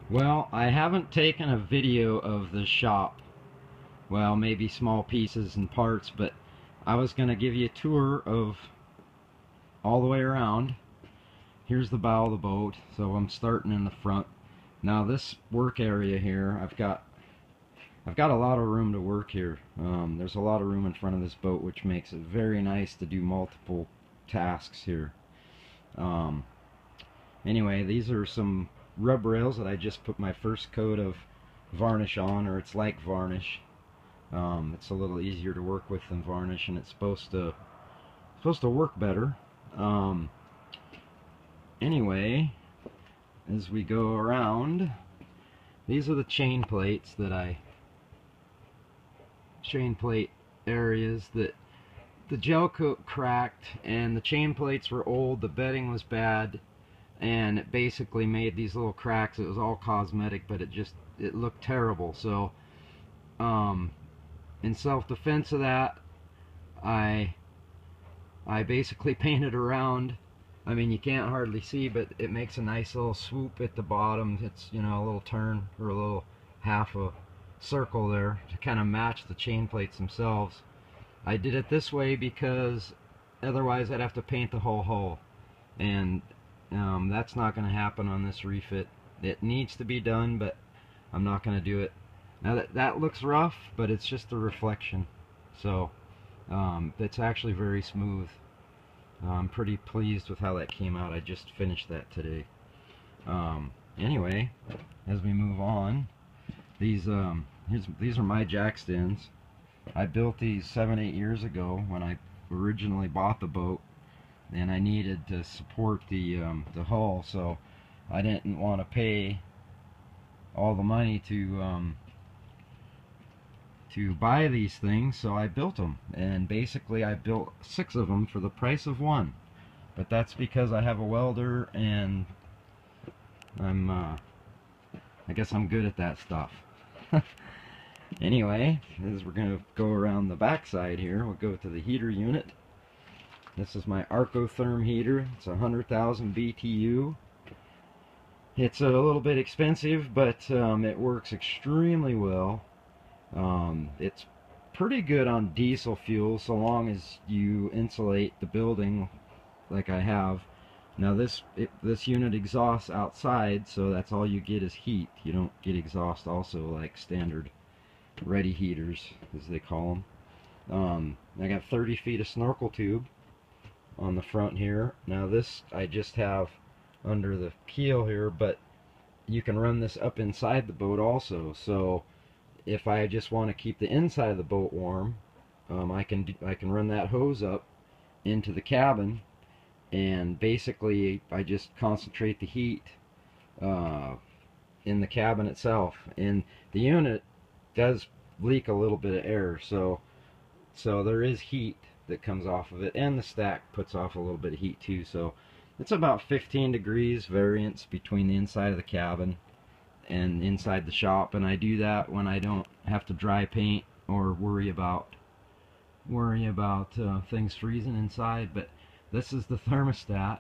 Well, I haven't taken a video of the shop. Well, maybe small pieces and parts, but I was going to give you a tour of all the way around. Here's the bow of the boat, so I'm starting in the front. Now this work area here, I've got a lot of room to work here. There's a lot of room in front of this boat, which makes it very nice to do multiple tasks here. Um, Anyway, these are some rub rails that I just put my first coat of varnish on, or it's like varnish. It's a little easier to work with than varnish, and it's supposed to work better. Um, anyway, as we go around, these are the chain plate areas that the gel coat cracked, and the chain plates were old, the bedding was bad, and it basically made these little cracks. It was all cosmetic, but it looked terrible. So in self-defense of that, I basically painted around. I mean, you can't hardly see, but it makes a nice little swoop at the bottom. It's, you know, a little turn, or a little half a circle there to kind of match the chain plates themselves. I did it this way because otherwise I'd have to paint the whole hull, and that's not going to happen on this refit. It needs to be done, but I'm not going to do it. Now that looks rough, but it's just a reflection, so it's actually very smooth. I'm pretty pleased with how that came out. I just finished that today. Anyway, as we move on, these are my jack stands. I built these 7-8 years ago when I originally bought the boat, and I needed to support the hull, so I didn't want to pay all the money to buy these things, so I built them. And basically I built 6 of them for the price of one, but that's because I have a welder, and I guess I'm good at that stuff. Anyway, as we're going to go around the back side here, we'll go to the heater unit. This is my Arcotherm heater. It's 100,000 BTU. It's a little bit expensive, but it works extremely well. It's pretty good on diesel fuel, so long as you insulate the building like I have. Now this unit exhausts outside, so that's all you get is heat. You don't get exhaust also like standard ready heaters, as they call them. I got 30 feet of snorkel tube on the front here. Now this I just have under the keel here, but you can run this up inside the boat also. So if I just want to keep the inside of the boat warm, I can run that hose up into the cabin, and basically I just concentrate the heat in the cabin itself. And the unit does leak a little bit of air, so there is heat that comes off of it, and the stack puts off a little bit of heat too. So it's about 15 degrees variance between the inside of the cabin and inside the shop, and I do that when I don't have to dry paint or worry about things freezing inside. But this is the thermostat.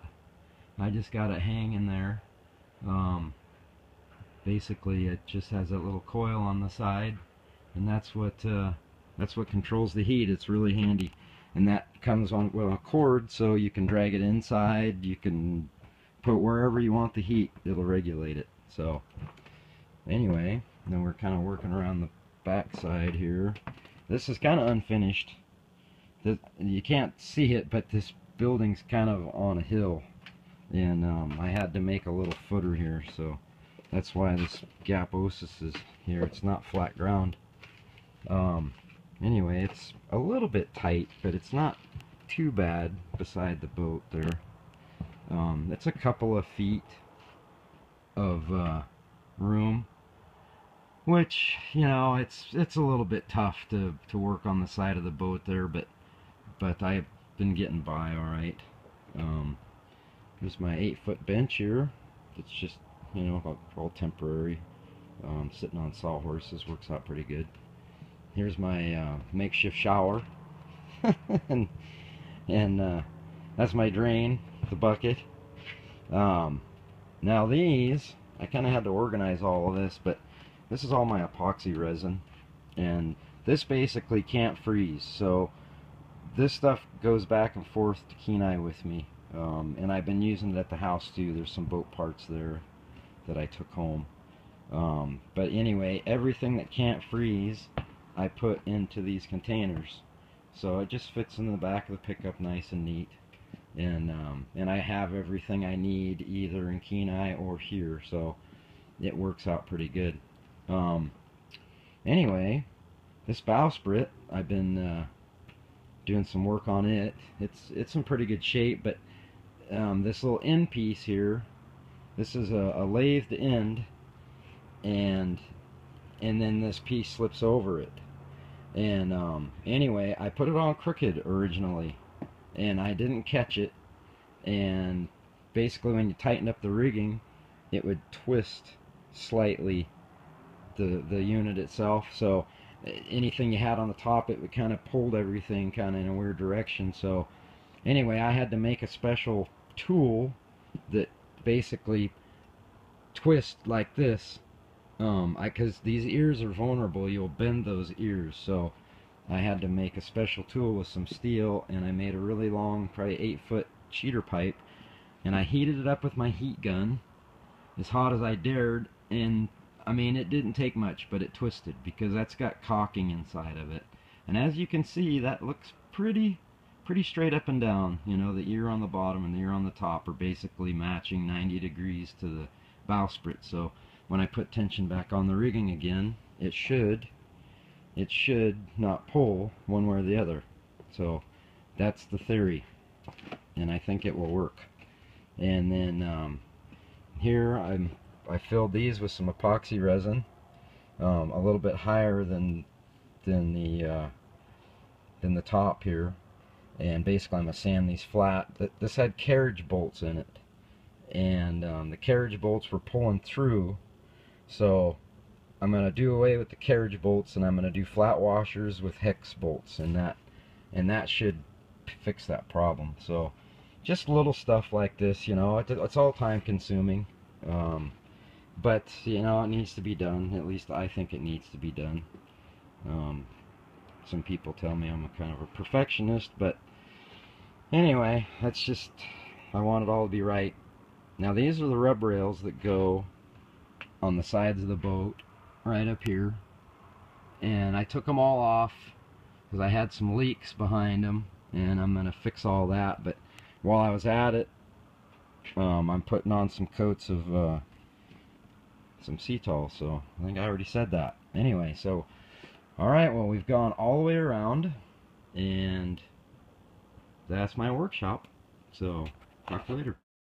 I just got it hanging there. Basically it just has a little coil on the side, and that's what controls the heat. It's really handy, and that comes on with a cord, so you can drag it inside. You can put wherever you want the heat, it'll regulate it. So anyway, then we're kind of working around the back side here. This is kind of unfinished. You can't see it, but this building's kind of on a hill, and I had to make a little footer here, so that's why this gaposis is here. It's not flat ground. Anyway, it's a little bit tight, but it's not too bad beside the boat there. It's a couple of feet of room, which, you know, it's a little bit tough to work on the side of the boat there, but I've been getting by all right. There's my 8-foot bench here. It's just, you know, all temporary. Sitting on sawhorses works out pretty good. Here's my makeshift shower, and that's my drain, the bucket. Now these I kind of had to organize all of this, but this is all my epoxy resin, and this basically can't freeze, so this stuff goes back and forth to Kenai with me, and I've been using it at the house too. There's some boat parts there that I took home, but anyway, everything that can't freeze I put into these containers, so it just fits in the back of the pickup nice and neat. And I have everything I need either in Kenai or here, so it works out pretty good. Anyway, this bowsprit, I've been doing some work on it. It's in pretty good shape, but this little end piece here, this is a lathed end, and then this piece slips over it. And anyway, I put it on crooked originally, and I didn't catch it, and basically when you tighten up the rigging, it would twist slightly the unit itself, so anything you had on the top, it would kind of pulled everything kind of in a weird direction. So anyway, I had to make a special tool that basically twists like this, because these ears are vulnerable, you'll bend those ears, so I had to make a special tool with some steel, and I made a really long, probably 8-foot cheater pipe, and I heated it up with my heat gun as hot as I dared, and I mean, it didn't take much, but it twisted because that's got caulking inside of it. And as you can see, that looks pretty straight up and down. You know, the ear on the bottom and the ear on the top are basically matching 90 degrees to the bowsprit. So when I put tension back on the rigging again, it should not pull one way or the other. So that's the theory, and I think it will work. And then here I filled these with some epoxy resin, a little bit higher than the top here, and basically I'm gonna sand these flat. This had carriage bolts in it, and the carriage bolts were pulling through, so I'm gonna do away with the carriage bolts, and I'm gonna do flat washers with hex bolts, and that should fix that problem. So just little stuff like this, you know, it's all time consuming. But, you know, it needs to be done. At least I think it needs to be done. Some people tell me I'm a kind of a perfectionist, but anyway, that's just, I want it all to be right. Now these are the rub rails that go on the sides of the boat, right up here. And I took them all off because I had some leaks behind them, and I'm going to fix all that. But while I was at it, I'm putting on some coats of some Cetal, so I think I already said that. Anyway, so alright, well, we've gone all the way around, and that's my workshop. So talk later.